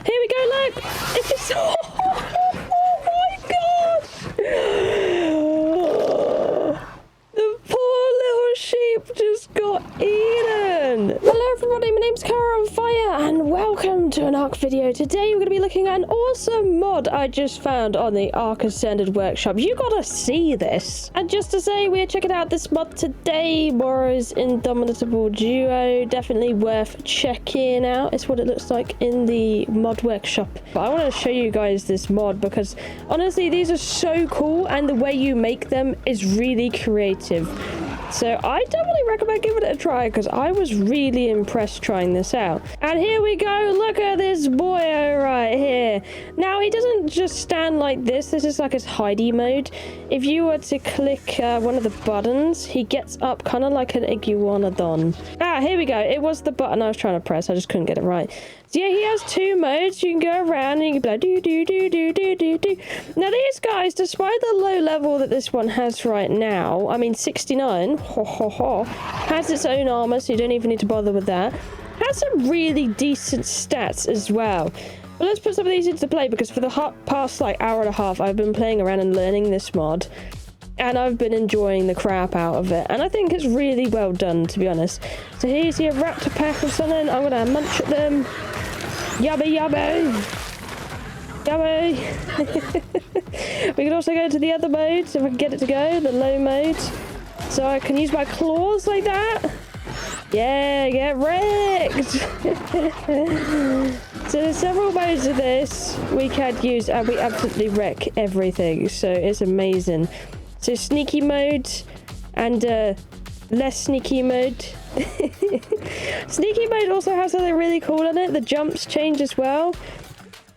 Here we go, look! It's just... Oh my gosh! The poor little sheep just got eaten! Hello everybody, my name's KiahOnARK and welcome to an ARK video. Today we're going to be looking at an awesome mod I just found on the ARK Ascended Workshop. You gotta see this! And just to say, we're checking out this mod today, Moro's Indomitable duo. Definitely worth checking out. It's what it looks like in the mod workshop. But I want to show you guys this mod because honestly these are so cool and the way you make them is really creative. So I definitely recommend giving it a try because I was really impressed trying this out. And here we go. Look at this boy right here. Now he doesn't just stand like this. This is like his hidey mode. If you were to click one of the buttons, he gets up kind of like an iguanodon. Ah, here we go. It was the button I was trying to press. I just couldn't get it right. So yeah, he has two modes. You can go around and you can be like do do do do do do do. Now these guys, despite the low level that this one has right now, I mean 69, has its own armor, so you don't even need to bother with that. Has some really decent stats as well. But let's put some of these into play because for the past like hour and a half, I've been playing around and learning this mod. And I've been enjoying the crap out of it. And I think it's really well done, to be honest. So here's your raptor pack or something. I'm going to munch at them. Yummy, yummy. Yummy. We can also go to the other modes, if I can get it to go. The low mode. So I can use my claws like that. Yeah, get wrecked. So there's several modes of this we can use and we absolutely wreck everything. So it's amazing. So sneaky mode and less sneaky mode. Sneaky mode also has something really cool in it. The jumps change as well.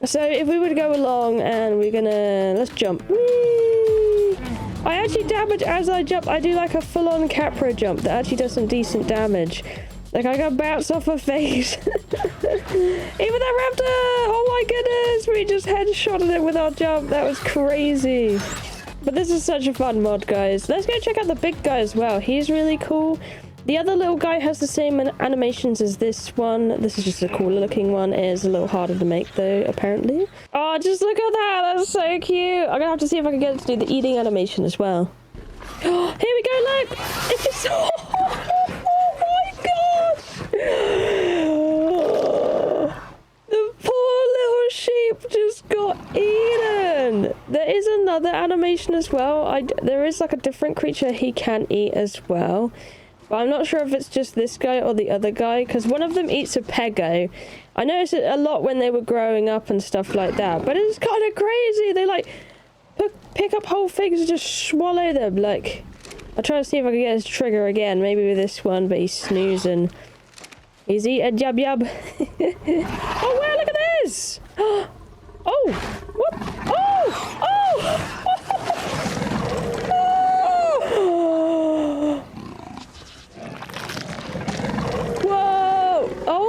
So if we were to go along and we're gonna... Let's jump. Whee! I actually damage as I jump. I do like a full-on Capra jump that actually does some decent damage. Like I got bounce off her face. Even that raptor! Oh my goodness! We just headshotted it with our jump. That was crazy. But this is such a fun mod, guys. Let's go check out the big guy as well. He's really cool. The other little guy has the same animations as this one. This is just a cooler looking one. It is a little harder to make though, apparently. Oh, just look at that. That's so cute. I'm gonna have to see if I can get it to do the eating animation as well. Oh, here we go, look. It's just... Oh my gosh. The poor little sheep just got eaten. There is another animation as well. There is like a different creature he can eat as well. But I'm not sure if it's just this guy or the other guy, because one of them eats a pego. I noticed it a lot when they were growing up and stuff like that. But it's kind of crazy. They like pick up whole things and just swallow them. Like, I'll try to see if I can get his trigger again. Maybe with this one, but he's snoozing. He's eating yub yub. Oh wow, look at this! Oh, what? Oh! Oh! Whoa! Oh!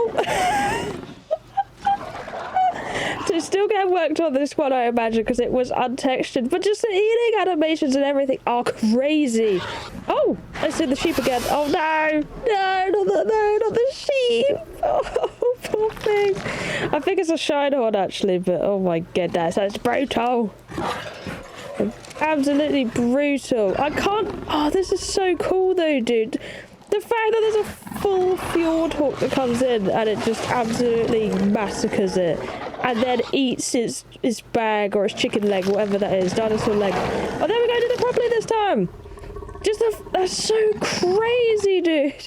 So still get worked on this one, I imagine, because it was untextured. But just the eating animations and everything are crazy. Oh! Let's do the sheep again. Oh no! No, not the sheep! Oh, poor thing. I think it's a Shidehorn actually, but oh my goodness, that's brutal. Absolutely brutal. I can't... Oh, this is so cool though, dude. The fact that there's a full Fjordhawk that comes in and it just absolutely massacres it. And then eats its bag or its chicken leg, whatever that is. Dinosaur leg. Oh, there we go. Did it properly this time. That's so crazy, dude.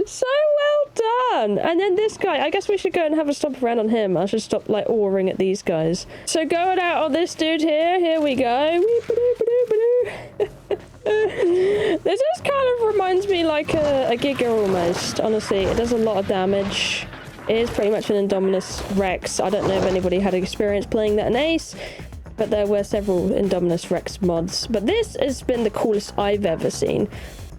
So well done. And then this guy, I guess we should go and have a stomp around on him. I should stop like awing at these guys. So going out on this dude here we go. This just kind of reminds me like a Giga almost, honestly. It does a lot of damage. It is pretty much an Indominous Rex. I don't know if anybody had experience playing that in Ace, but there were several Indominous Rex mods. But this has been the coolest I've ever seen,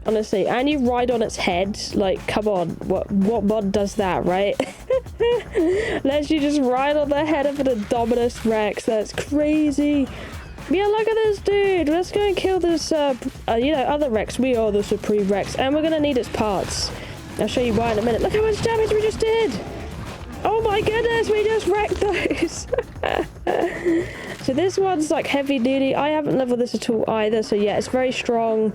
honestly. And you ride on its head. Like, come on. What mod does that, right? Lets you just ride on the head of an Indominous Rex. That's crazy. Yeah, look at this dude. Let's go and kill this, other Rex. We are the Supreme Rex. And we're going to need its parts. I'll show you why in a minute. Look how much damage we just did. Oh my goodness, we just wrecked those. So this one's like heavy duty. I haven't leveled this at all either. So yeah, it's very strong.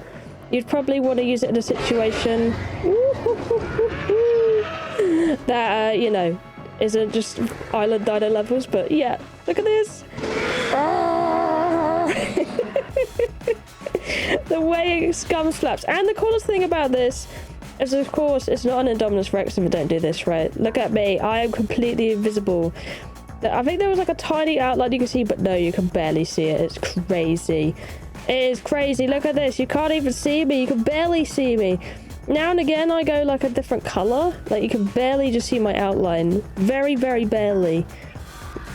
You'd probably want to use it in a situation that, you know, isn't just island dino levels. But yeah, look at this. The way it scum slaps. And the coolest thing about this is, of course, it's not an Indominous Rex if I don't do this right. Look at me. I am completely invisible. I think there was like a tiny outline you can see, but no, you can barely see it. It's crazy. It is crazy. Look at this. You can't even see me. You can barely see me. Now and again, I go like a different color. Like you can barely just see my outline. Very, very barely.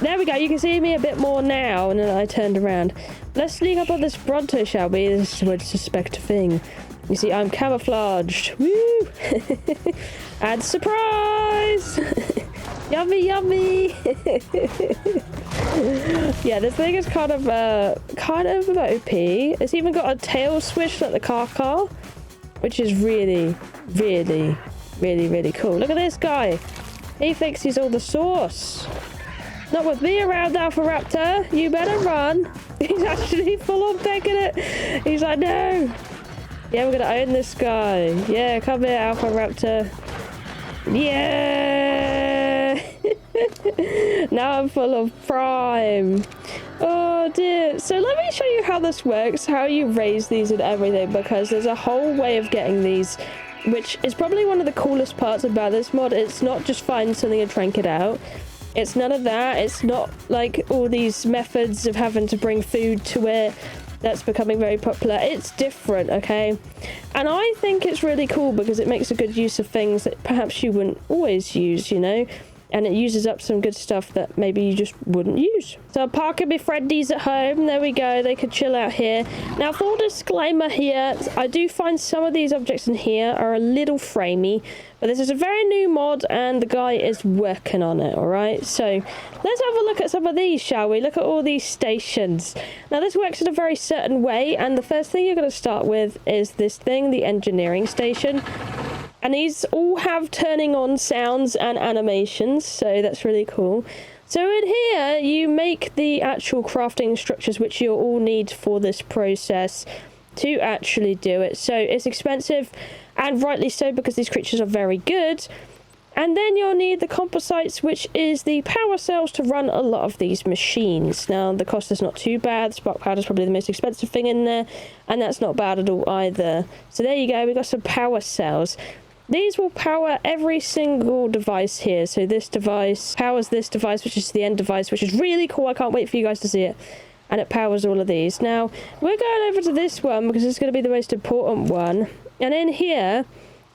There we go. You can see me a bit more now. And then I turned around. Let's sneak up on this Bronto, shall we? This is a suspect thing. You see, I'm camouflaged. Woo! And surprise! Yummy, yummy! Yeah, this thing is kind of OP. It's even got a tail switch like the car, which is really, really, really, really cool. Look at this guy. He thinks he's all the sauce. Not with me around, Alpha Raptor. You better run. He's actually full on pecking it. He's like, no. Yeah, we're gonna own this guy. Yeah, come here, Alpha Raptor. Yeah. Now I'm full of prime. Oh dear. So let me show you how this works, how you raise these and everything, because there's a whole way of getting these, which is probably one of the coolest parts about this mod. It's not just find something and trank it out. It's none of that. It's not like all these methods of having to bring food to it that's becoming very popular. It's different, okay? And I think it's really cool because it makes a good use of things that perhaps you wouldn't always use, you know? And it uses up some good stuff that maybe you just wouldn't use. So parking my friendies at home. There we go. They could chill out here. Now, full disclaimer here, I do find some of these objects in here are a little framey. But this is a very new mod and the guy is working on it, alright? So let's have a look at some of these, shall we? Look at all these stations. Now, this works in a very certain way. And the first thing you're going to start with is this thing, the engineering station. And these all have turning on sounds and animations, so that's really cool. So in here, you make the actual crafting structures, which you'll all need for this process to actually do it. So it's expensive, and rightly so, because these creatures are very good. And then you'll need the composites, which is the power cells to run a lot of these machines. Now, the cost is not too bad. Spark powder is probably the most expensive thing in there, and that's not bad at all either. So there you go, we've got some power cells. These will power every single device here. So this device powers this device, which is the end device, which is really cool. I can't wait for you guys to see it. And it powers all of these. Now, we're going over to this one because it's going to be the most important one. And in here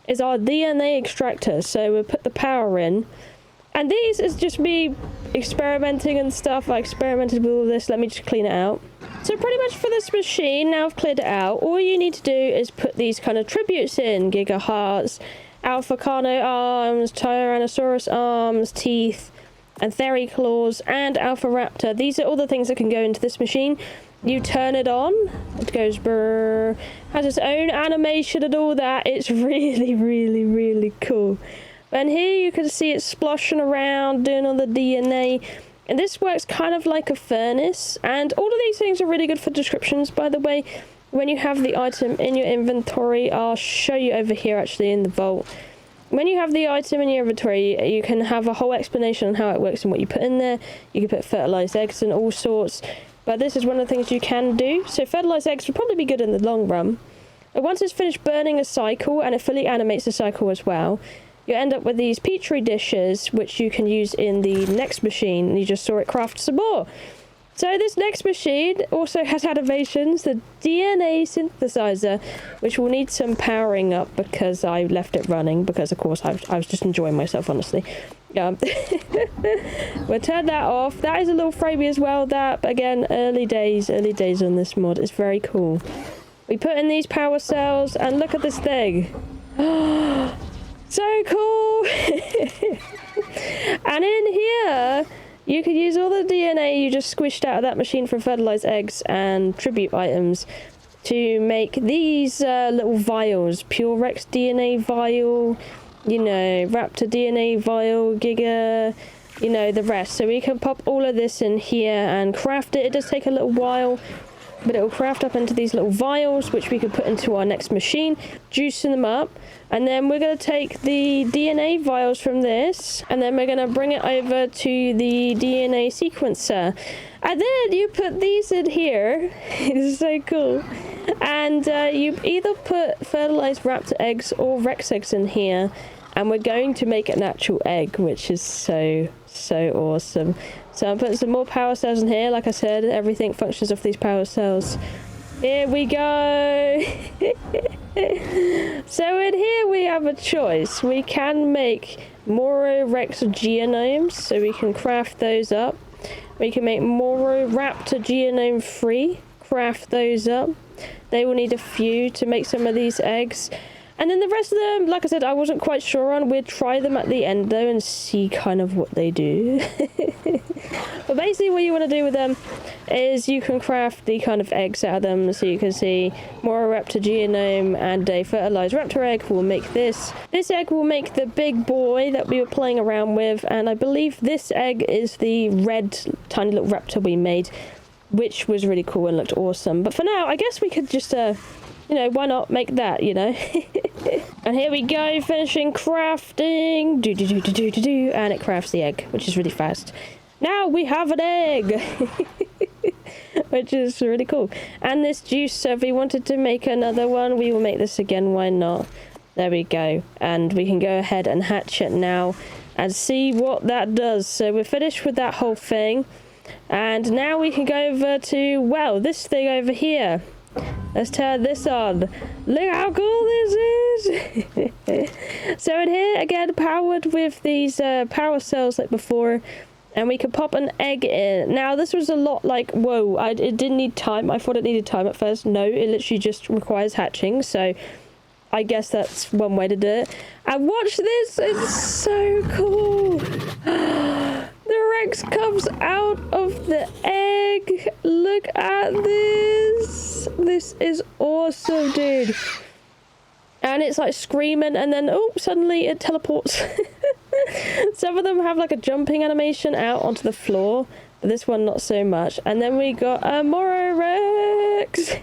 is our DNA extractor. So we'll put the power in. And these is just me experimenting and stuff. I experimented with all this. Let me just clean it out. So pretty much for this machine, now I've cleared it out, all you need to do is put these kind of tributes in. Giga Hearts, Alpha Carno arms, Tyrannosaurus arms, teeth, and Theri claws, and Alpha Raptor. These are all the things that can go into this machine. You turn it on, it goes brrr, has its own animation and all that. It's really, really, really cool. And here you can see it sploshing around, doing all the DNA. And this works kind of like a furnace. And all of these things are really good for descriptions, by the way. When you have the item in your inventory, I'll show you over here actually in the vault. When you have the item in your inventory, you can have a whole explanation on how it works and what you put in there. You can put fertilized eggs and all sorts. But this is one of the things you can do. So fertilized eggs would probably be good in the long run. But once it's finished burning a cycle, and it fully animates the cycle as well, you end up with these petri dishes, which you can use in the next machine. And you just saw it craft some more. So this next machine also has animations, the DNA Synthesizer, which will need some powering up because I left it running, because of course I was just enjoying myself, honestly. We'll turn that off. That is a little framey as well, that, but again, early days on this mod. It's very cool. We put in these power cells, and look at this thing. So cool! And in here, you could use all the DNA you just squished out of that machine for fertilized eggs and tribute items to make these little vials. Pure Rex DNA vial, you know, Raptor DNA vial, Giga, you know, the rest. So we can pop all of this in here and craft it. It does take a little while, but it will craft up into these little vials, which we could put into our next machine, juicing them up. And then we're going to take the DNA vials from this, and then we're going to bring it over to the DNA sequencer. And then you put these in here. It's so cool. And you either put fertilized raptor eggs or Rex eggs in here. And we're going to make an actual egg, which is so awesome. So I'm putting some more power cells in here. Like I said, everything functions off these power cells. Here we go. So in here we have a choice. We can make Moro Rex genomes, so we can craft those up. We can make Moro Raptor genome 3, craft those up. They will need a few to make some of these eggs. And then the rest of them, like I said, I wasn't quite sure on. We'd try them at the end though and see kind of what they do. But basically what you want to do with them is you can craft the kind of eggs out of them. So you can see Moro Raptor genome and a fertilized raptor egg will make this. This egg will make the big boy that we were playing around with. And I believe this egg is the red tiny little raptor we made, which was really cool and looked awesome. But for now, I guess we could just, you know, why not make that, you know? And here we go, finishing crafting. And it crafts the egg, which is really fast. Now we have an egg, which is really cool. And this juice, so if we wanted to make another one, we will make this again. Why not? There we go. And we can go ahead and hatch it now and see what that does. So we're finished with that whole thing. And now we can go over to, well, this thing over here. Let's turn this on. Look how cool this is. So in here, again, powered with these power cells like before. And we can pop an egg in. Now, this was a lot like, whoa, it didn't need time. I thought it needed time at first. No, it literally just requires hatching. So I guess that's one way to do it. And watch this. It's so cool. The Rex comes out of the egg. Look at this. This is awesome, dude. And it's like screaming and then, oh, suddenly it teleports. Some of them have like a jumping animation out onto the floor, but this one not so much. And then we got a Moro Rex.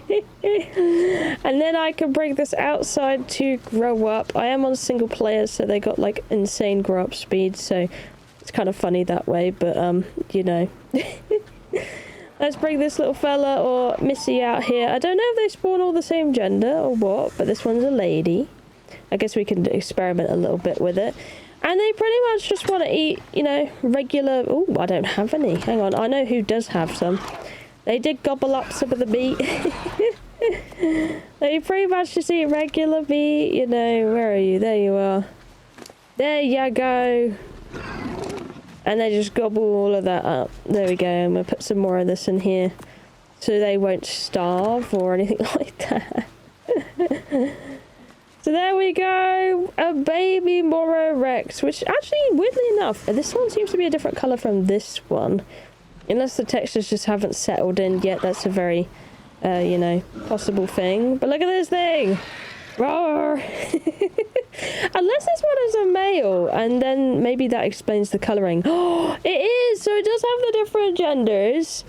And then I can bring this outside to grow up. I am on single player, so they got like insane grow up speed, so it's kind of funny that way, but you know. Let's bring this little fella or Missy out here. I don't know if they spawn all the same gender or what, but this one's a lady. I guess we can experiment a little bit with it. And they pretty much just want to eat, you know, regular... Oh, I don't have any. Hang on, I know who does have some. They did gobble up some of the meat. They pretty much just eat regular meat, you know. Where are you? There you are. There you go. And they just gobble all of that up. There we go. I'm going to put some more of this in here so they won't starve or anything like that. So there we go. A baby Moro Rex, which actually, weirdly enough, this one seems to be a different colour from this one. Unless the textures just haven't settled in yet. That's a very, you know, possible thing. But look at this thing. Roar. Unless this one is a male, and then maybe that explains the colouring. Oh, it is! So it does have the different genders.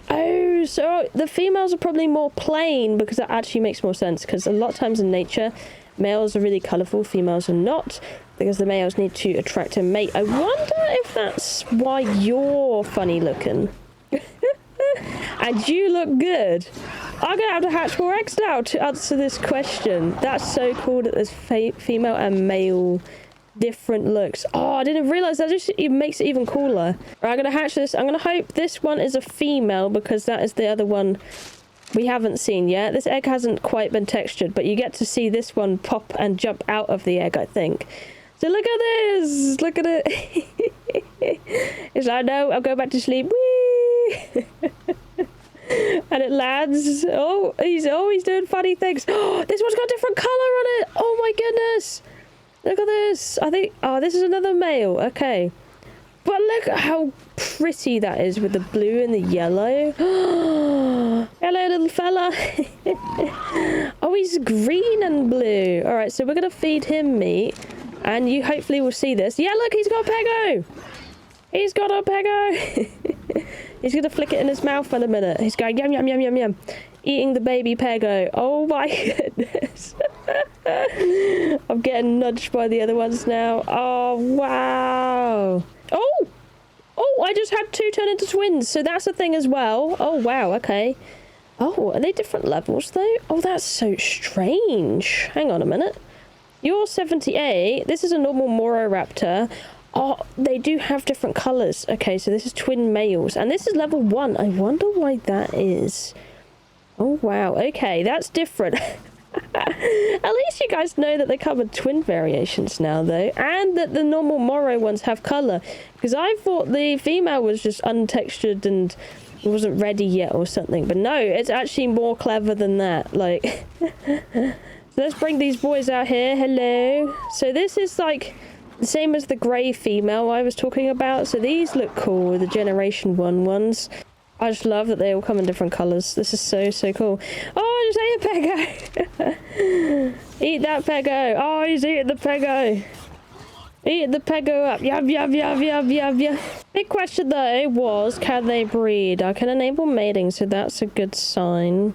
Oh, so the females are probably more plain, because that actually makes more sense, because a lot of times in nature, males are really colourful, females are not, because the males need to attract a mate. I wonder if that's why you're funny looking. And you look good. I'm going to have to hatch more eggs now to answer this question. That's so cool that there's female and male different looks. Oh, I didn't realise that. Just it makes it even cooler. Right, I'm going to hatch this. I'm going to hope this one is a female because that is the other one we haven't seen yet. This egg hasn't quite been textured, but you get to see this one pop and jump out of the egg, I think. So look at this. Look at it. It's like, no, I'll go back to sleep. Whee! And it lands. Oh, he's doing funny things. Oh, this one's got a different colour on it. Oh my goodness. Look at this. I think, oh, this is another male. Okay. But look at how pretty that is with the blue and the yellow. Hello, little fella. Oh, he's green and blue. All right, so we're going to feed him meat. and you hopefully will see this. Yeah, look, he's got a Pego! He's got a Pego! He's gonna flick it in his mouth in a minute. He's going yum yum yum yum yum. Eating the baby Pego. Oh my goodness. I'm getting nudged by the other ones now. Oh, wow. Oh! Oh, I just had 2 turn into twins, so that's a thing as well. Oh, wow, okay. Oh, are they different levels, though? Oh, that's so strange. Hang on a minute. You're 78. This is a normal Moro Raptor. Oh, they do have different colours. Okay, so this is twin males, and this is level 1. I wonder why that is. Oh, wow. Okay, that's different. At least you guys know that they come in twin variations now, though, and that the normal Moro ones have colour. Because I thought the female was just untextured and wasn't ready yet or something, but no, it's actually more clever than that. Like, so let's bring these boys out here. Hello. So this is like the same as the grey female I was talking about. So these look cool, the Generation 1 ones. I just love that they all come in different colours. This is so cool. Oh, I just ate a Pego! Eat that Pego! Oh, he's eating the Pego! Eat the Pego up! Yum, yum, yum, yum, yum, yum. Big question though was, can they breed? I can enable mating, so that's a good sign.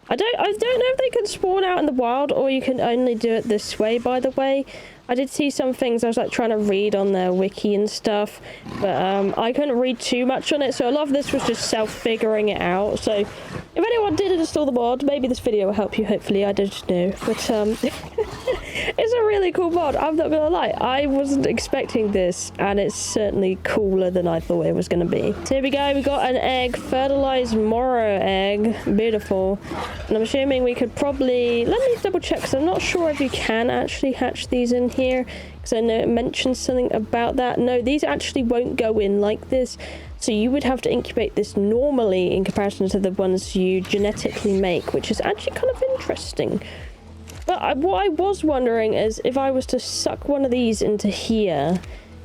I don't know if they can spawn out in the wild, or you can only do it this way, by the way. I did see some things I was like trying to read on their wiki and stuff, but I couldn't read too much on it, so a lot of this was just self-figuring it out. So if anyone did install the mod, maybe this video will help you, hopefully. I don't know, but it's a really cool mod, I'm not gonna lie. I wasn't expecting this, and it's certainly cooler than I thought it was gonna be. So here we go, we got an egg, fertilized Moro egg, beautiful. And I'm assuming we could probably, let me double check, because I'm not sure if you can actually hatch these in here, because I know it mentions something about that. No, these actually won't go in like this, so you would have to incubate this normally in comparison to the ones you genetically make, which is actually kind of interesting. But what I was wondering is if I was to suck one of these into here,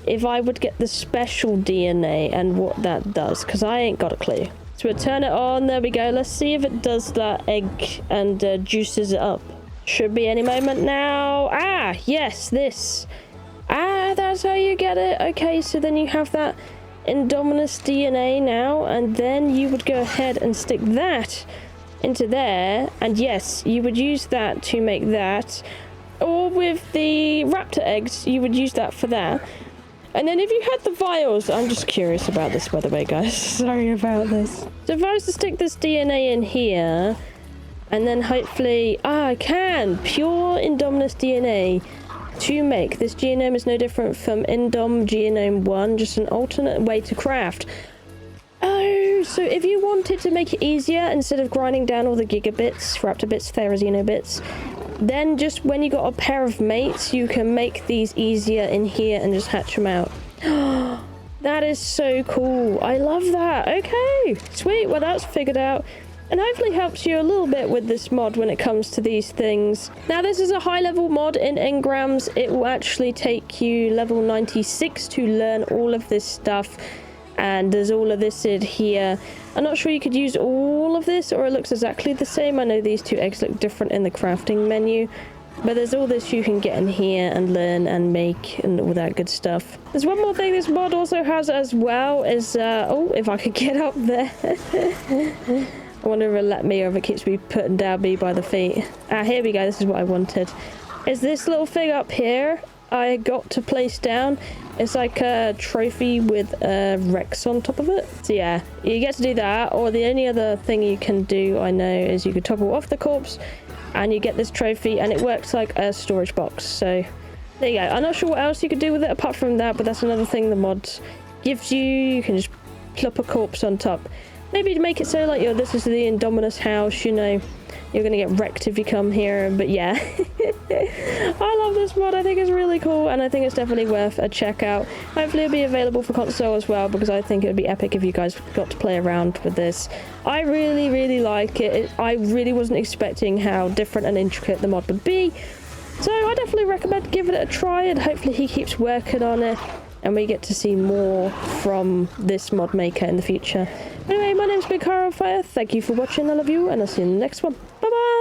if I would get the special DNA and what that does, because I ain't got a clue. So we'll turn it on, there we go. Let's see if it does that egg and juices it up. Should be any moment now. Ah, yes, this. Ah, that's how you get it. Okay, so then you have that Indominous DNA now, and then you would go ahead and stick that into there, and yes, you would use that to make that, or with the raptor eggs, you would use that for that. And then if you had the vials, I'm just curious about this, by the way, guys. Sorry about this. So if I was to stick this DNA in here, and then hopefully, I can! Pure Indominous DNA to make. This genome is no different from Indom Genome 1, just an alternate way to craft. Oh, so if you wanted to make it easier, instead of grinding down all the gigabits, raptor bits, therizino bits, then just when you got a pair of mates, you can make these easier in here and just hatch them out. That is so cool. I love that. Okay, sweet. Well, that's figured out. And hopefully helps you a little bit with this mod when it comes to these things. Now, this is a high-level mod in engrams. It will actually take you level 96 to learn all of this stuff. And there's all of this in here. I'm not sure you could use all of this, or it looks exactly the same. I know these two eggs look different in the crafting menu. But there's all this you can get in here and learn and make and all that good stuff. There's one more thing this mod also has as well is... oh, if I could get up there. I wonder if it'll let me or if it keeps me putting down me by the feet. Ah, here we go. This is what I wanted. Is this little thing up here I got to place down. It's like a trophy with a Rex on top of it. So yeah, you get to do that. Or the only other thing you can do, I know, is you could toggle off the corpse and you get this trophy, and it works like a storage box. So there you go. I'm not sure what else you could do with it apart from that, but that's another thing the mod gives you. You can just plop a corpse on top. Maybe to make it so like, this is the Indominus house, you know, you're gonna get wrecked if you come here, but yeah. I love this mod, I think it's really cool, and I think it's definitely worth a check out. Hopefully it'll be available for console as well, because I think it would be epic if you guys got to play around with this. I really like it. I really wasn't expecting how different and intricate the mod would be, so I definitely recommend giving it a try, and hopefully he keeps working on it, and we get to see more from this mod maker in the future. Anyway, my name's KiahOnARK. Thank you for watching, I love you, and I'll see you in the next one. Bye bye!